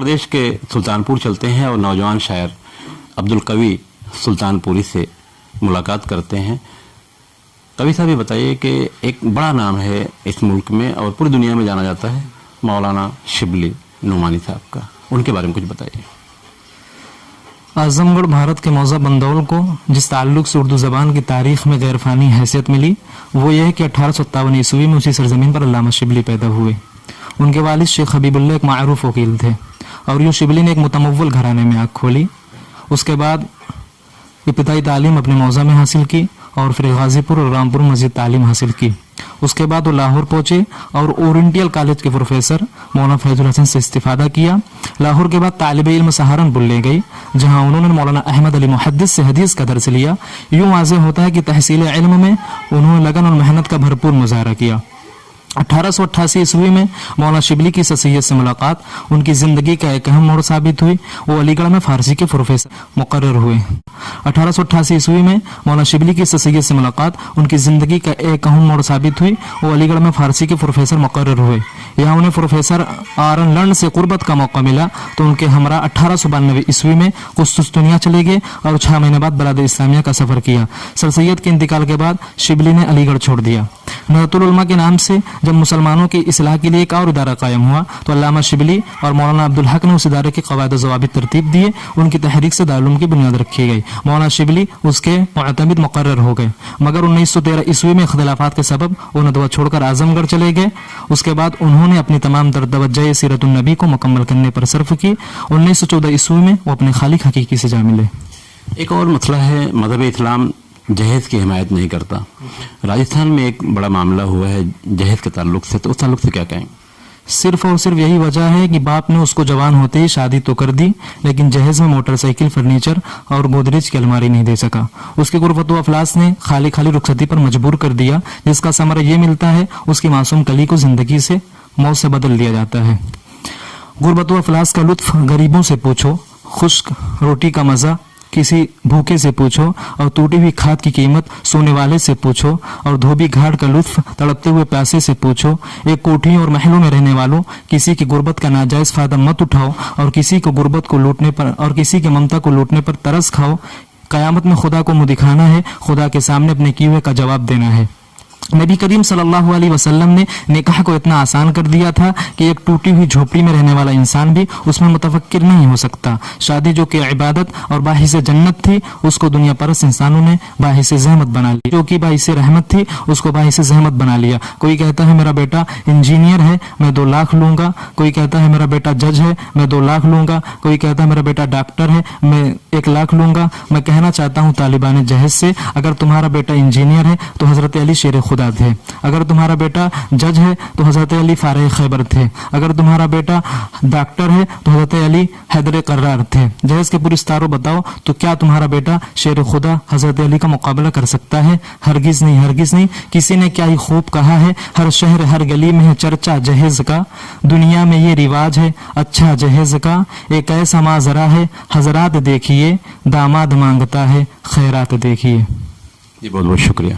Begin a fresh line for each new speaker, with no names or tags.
प्रदेश के सुल्तानपुर चलते हैं और नौजवान शायर अब्दुल कवी सुल्तानपुरी से मुलाकात करते हैं। कवि साहब ये बताइए कि एक बड़ा नाम है इस मुल्क में और पूरी दुनिया में जाना जाता है मौलाना शिबली नुमानी साहब का, उनके बारे में कुछ बताइए।
आजमगढ़ भारत के मौजा बंदौल को जिस ताल्लुक से उर्दू ज़बान की तारीख में गैरफानी हैसियत मिली वो ये है कि 1857 ईस्वी में उसी सरजमीन पर अल्लामा शिबली पैदा हुए। उनके वालिद शेख हबीबुल्लाह एक मारूफ वकील थे और यूँ शिबली ने एक मुतमव्वल घराने में आँख खोली। उसके बाद इब्तिदाई तालीम अपने मौजा में हासिल की और फिर गाजीपुर और रामपुर मजीद तालीम हासिल की। उसके बाद वो लाहौर पहुंचे और ओरिएंटल कॉलेज के प्रोफेसर मौलाना फैजुल हसन से इस्तिफादा किया। लाहौर के बाद तालिब इल्म सहारनपुर ले गई जहां उन्होंने मौलाना अहमद अली मुहद्दिस से हदीस का दर्स लिया। यूँ वाज़ेह होता है कि तहसील इल्म में उन्होंने लगन और मेहनत का भरपूर मुजाहरा किया। 1888 ईस्वी में मौलाना शिबली की सैयद से मुलाकात उनकी ज़िंदगी का एक अहम मोड़ साबित हुई। वो अलीगढ़ में फ़ारसी के प्रोफेसर मुकर्रर हुए। 1888 ईस्वी में मौलाना शिबली की सैयद से मुलाकात उनकी ज़िंदगी का एक अहम मोड़ साबित हुई। वो अलीगढ़ में फ़ारसी के प्रोफेसर मुकर्रर हुए। यहाँ उन्हें प्रोफेसर आरन लंड से कुर्बत का मौका मिला तो उनके हमरा 1892 ईस्वी में कुस्तुनिया चले गए और 6 महीने बाद बलाद इस्लामिया का सफ़र किया। सर सैयद के इंतकाल के बाद शिबली ने अलीगढ़ छोड़ दिया। नहतुल उलमा के नाम से जब मुसलमानों की इस्लाह के लिए एक और इदारा कायम हुआ तो अल्लामा शिबली और मौलाना अब्दुल हक ने उस इदारे के क़वायद ज़वाबित तरतीब दिए। उनकी तहरीक से दारुल उलूम की बुनियाद रखी गई। मौलाना शिबली उसके मुअतमिद मुकर्रर हो गए मगर 1913 ईस्वी में इख्तिलाफात के सबब वो नदवा छोड़कर आजमगढ़ चले गए। उसके बाद उन्होंने अपनी तमाम तवज्जो सीरतुन नबी को मुकम्मल करने पर सर्फ की। 1914 ईस्वी में वो अपने खालिक हकीकी से जा मिले।
एक और मसला है, मज़हब इस्लाम जहेज़ की हिमायत नहीं करता। राजस्थान में एक बड़ा मामला हुआ है जहेज़ के ताल्लुक से, तो उस ताल्लुक से क्या कहें?
सिर्फ और सिर्फ यही वजह है कि बाप ने उसको जवान होते ही शादी तो कर दी लेकिन जहेज में मोटरसाइकिल, फर्नीचर और गोदरेज की अलमारी नहीं दे सका। उसके गुर्बत व अफलास ने खाली रुखसती पर मजबूर कर दिया जिसका समरा ये मिलता है उसकी मासूम कली को जिंदगी से मौत से बदल दिया जाता है। गुर्बत व अफलास का लुत्फ गरीबों से पूछो, खुश्क रोटी का मज़ा किसी भूखे से पूछो और टूटी हुई खाद की कीमत सोने वाले से पूछो और धोबी घाट का लुत्फ तड़पते हुए प्यासे से पूछो। एक कोठियों और महलों में रहने वालों किसी की गुर्बत का नाजायज फायदा मत उठाओ और किसी को गुर्बत को लूटने पर और किसी के ममता को लूटने पर तरस खाओ। कयामत में खुदा को मुँह दिखाना है, खुदा के सामने अपने किए हुए का जवाब देना है। नबी करीम सल्लल्लाहु अलैहि वसल्लम ने निकाह को इतना आसान कर दिया था कि एक टूटी हुई झोपड़ी में रहने वाला इंसान भी उसमें मुतफक्किर नहीं हो सकता। शादी जो कि इबादत और बाहिस जन्नत थी उसको दुनिया परस्त इंसानों ने बाहिस ज़हमत बना ली। जो कि बाहिस रहमत थी उसको बाहिस ज़हमत बना लिया। कोई कहता है मेरा बेटा इंजीनियर है मैं 2 लाख लूंगा, कोई कहता है मेरा बेटा जज है मैं 2 लाख लूंगा, कोई कहता है मेरा बेटा डॉक्टर है मैं 1 लाख लूंगा। मैं कहना चाहता हूँ तालिबान जहेज से, अगर तुम्हारा बेटा इंजीनियर है तो हजरत अली शेर खुदा थे, अगर तुम्हारा बेटा जज है तो हजरत अली फारह खैबर थे, अगर तुम्हारा बेटा डॉक्टर है तो हजरत अली हैदर कर्रार थे। जहेज के पुरस्कारों बताओ तो क्या तुम्हारा बेटा शेर खुदा हजरत अली का मुकाबला कर सकता है? हरगिज नहीं, हरगिज नहीं। किसी ने क्या ही खूब कहा है, हर शहर हर गली में है चर्चा जहेज का, दुनिया में ये रिवाज है अच्छा जहेज का। एक ऐसा माजरा है हजरात देखिए, दामाद मांगता है खैरात देखिए।
जी बहुत बहुत शुक्रिया।